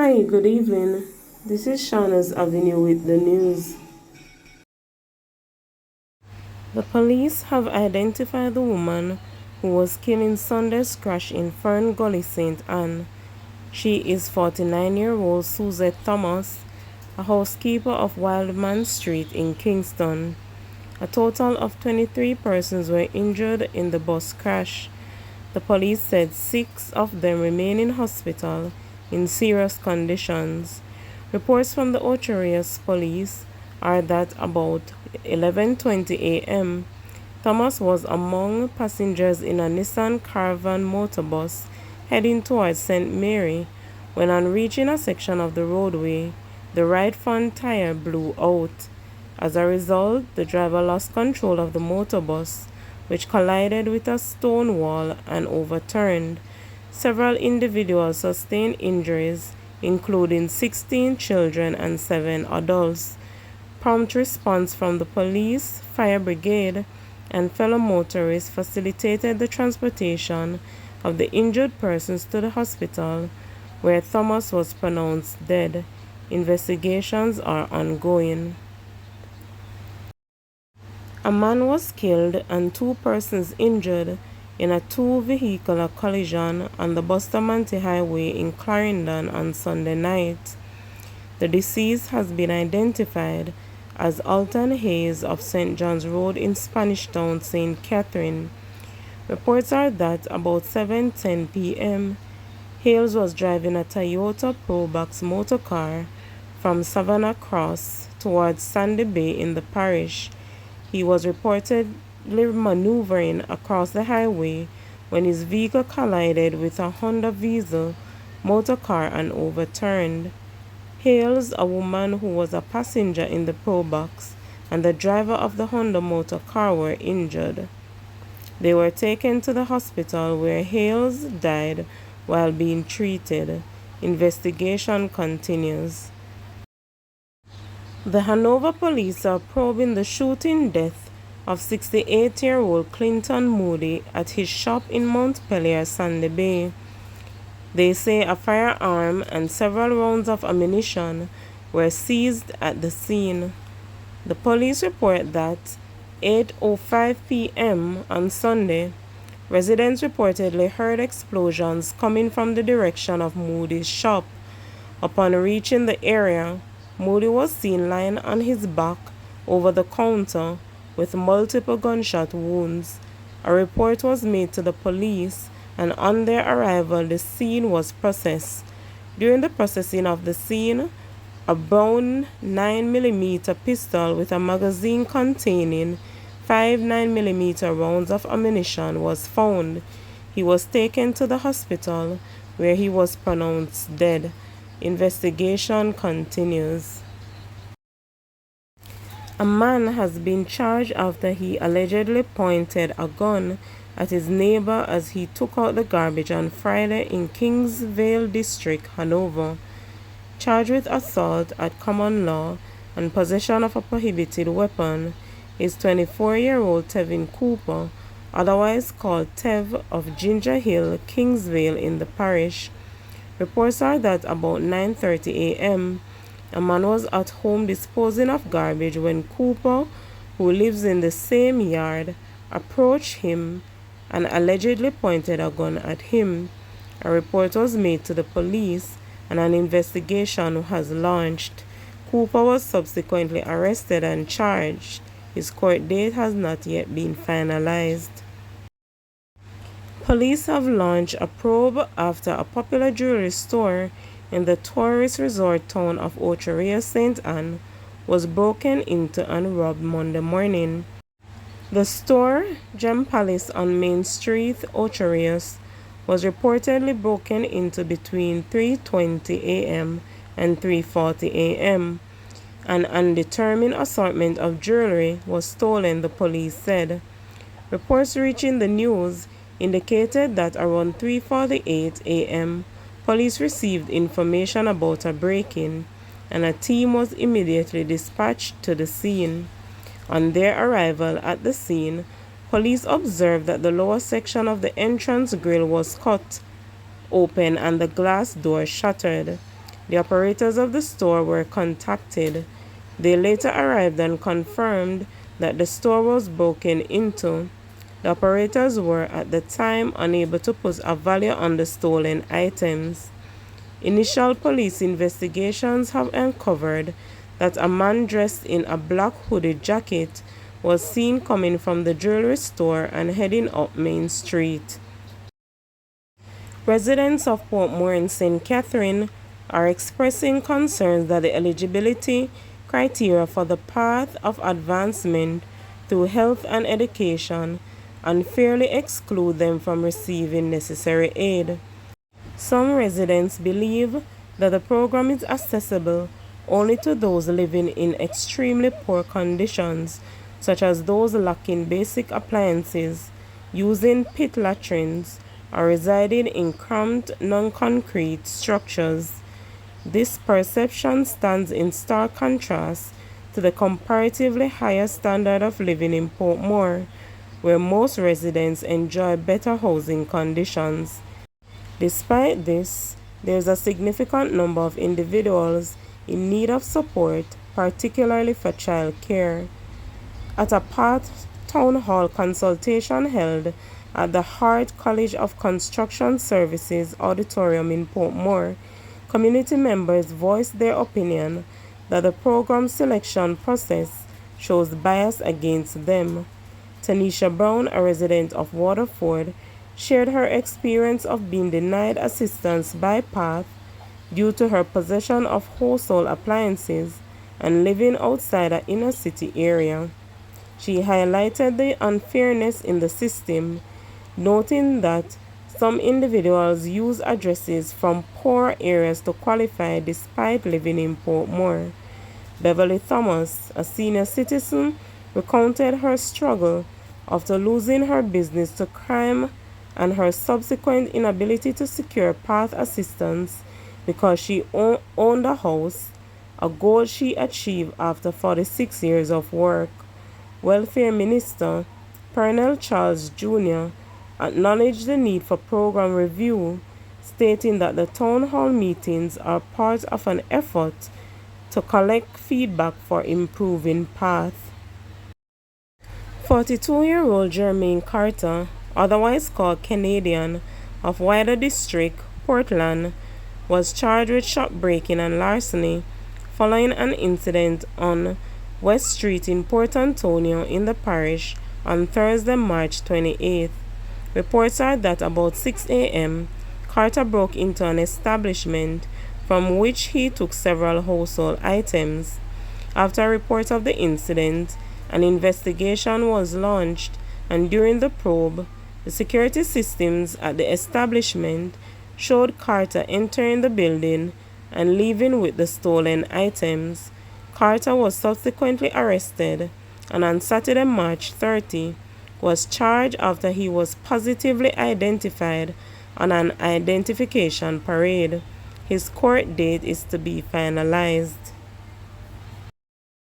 Hi, good evening. This is Shauna's Avenue with the news. The police have identified the woman who was killed in Sunday's crash in Fern Gully, St. Anne. She is 49-year-old Suzette Thomas, a housekeeper of Wildman Street in Kingston. A total of 23 persons were injured in the bus crash. The police said 6 of them remain in hospital in serious conditions. Reports from the Ocherius police are that about 11:20 a.m., Thomas was among passengers in a Nissan Caravan motorbus heading towards St. Mary when, on reaching a section of the roadway, the right front tire blew out. As a result, the driver lost control of the motorbus, which collided with a stone wall and overturned. Several individuals sustained injuries, including 16 children and 7 adults. Prompt response from the police, fire brigade, and fellow motorists facilitated the transportation of the injured persons to the hospital, where Thomas was pronounced dead. Investigations are ongoing. A man was killed and 2 persons injured in a 2-vehicular collision on the Bustamante Highway in Clarendon on Sunday night. The deceased has been identified as Alton Hayes of St. John's Road in Spanish Town, St. Catherine. Reports are that about 7:10 p.m., Hales was driving a Toyota Probox motor car from Savannah Cross towards Sandy Bay in the parish. He was reportedly maneuvering across the highway when his vehicle collided with a Honda Vezel motor car and overturned. Hales, a woman who was a passenger in the Probox, and the driver of the Honda motor car were injured. They were taken to the hospital where Hales died while being treated. Investigation continues. The Hanover police are probing the shooting death of 68-year-old Clinton Moody at his shop in Montpelier, Sandy Bay. They say a firearm and several rounds of ammunition were seized at the scene. The police report that 8:05 p.m. on Sunday, residents reportedly heard explosions coming from the direction of Moody's shop. Upon reaching the area, Moody was seen lying on his back over the counter with multiple gunshot wounds. A report was made to the police, and on their arrival, the scene was processed. During the processing of the scene, a brown 9mm pistol with a magazine containing 5 9mm rounds of ammunition was found. He was taken to the hospital, where he was pronounced dead. Investigation continues. A man has been charged after he allegedly pointed a gun at his neighbor as he took out the garbage on Friday in Kingsvale District, Hanover. Charged with assault at common law and possession of a prohibited weapon is 24-year-old Tevin Cooper, otherwise called Tev, of Ginger Hill, Kingsvale in the parish. Reports are that about 9:30 a.m., a man was at home disposing of garbage when Cooper, who lives in the same yard, approached him and allegedly pointed a gun at him. A report was made to the police and an investigation has launched. Cooper was subsequently arrested and charged. His court date has not yet been finalized. Police have launched a probe after a popular jewelry store in the tourist resort town of Ocherius, St. Anne, was broken into and robbed Monday morning. The store, Gem Palace on Main Street, Ocherius, was reportedly broken into between 3:20 a.m. and 3:40 a.m. An undetermined assortment of jewelry was stolen, the police said. Reports reaching the news indicated that around 3:48 a.m., police received information about a break-in, and a team was immediately dispatched to the scene. On their arrival at the scene, police observed that the lower section of the entrance grille was cut open and the glass door shattered. The operators of the store were contacted. They later arrived and confirmed that the store was broken into. The operators were at the time unable to put a value on the stolen items. Initial police investigations have uncovered that a man dressed in a black hooded jacket was seen coming from the jewelry store and heading up Main Street. Residents of Portmore and St. Catherine are expressing concerns that the eligibility criteria for the path of advancement through health and education unfairly exclude them from receiving necessary aid. Some residents believe that the program is accessible only to those living in extremely poor conditions, such as those lacking basic appliances, using pit latrines, or residing in cramped, non-concrete structures. This perception stands in stark contrast to the comparatively higher standard of living in Portmore, where most residents enjoy better housing conditions. Despite this, there is a significant number of individuals in need of support, particularly for child care. At a town hall consultation held at the Hart College of Construction Services Auditorium in Portmore, community members voiced their opinion that the program selection process shows bias against them. Tanisha Brown, a resident of Waterford, shared her experience of being denied assistance by PATH due to her possession of household appliances and living outside an inner city area. She highlighted the unfairness in the system, noting that some individuals use addresses from poor areas to qualify despite living in Portmore. Beverly Thomas, a senior citizen, recounted her struggle after losing her business to crime and her subsequent inability to secure PATH assistance because she owned a house, a goal she achieved after 46 years of work. Welfare Minister Pernell Charles Jr. acknowledged the need for program review, stating that the town hall meetings are part of an effort to collect feedback for improving PATH. 42-year-old Jermaine Carter, otherwise called Canadian, of Wider District, Portland, was charged with shoplifting and larceny following an incident on West Street in Port Antonio in the parish on Thursday, March 28th. Reports are that about 6 a.m., Carter broke into an establishment from which he took several household items. After a report of the incident, an investigation was launched, and during the probe, the security systems at the establishment showed Carter entering the building and leaving with the stolen items. Carter was subsequently arrested and on Saturday, March 30, was charged after he was positively identified on an identification parade. His court date is to be finalized.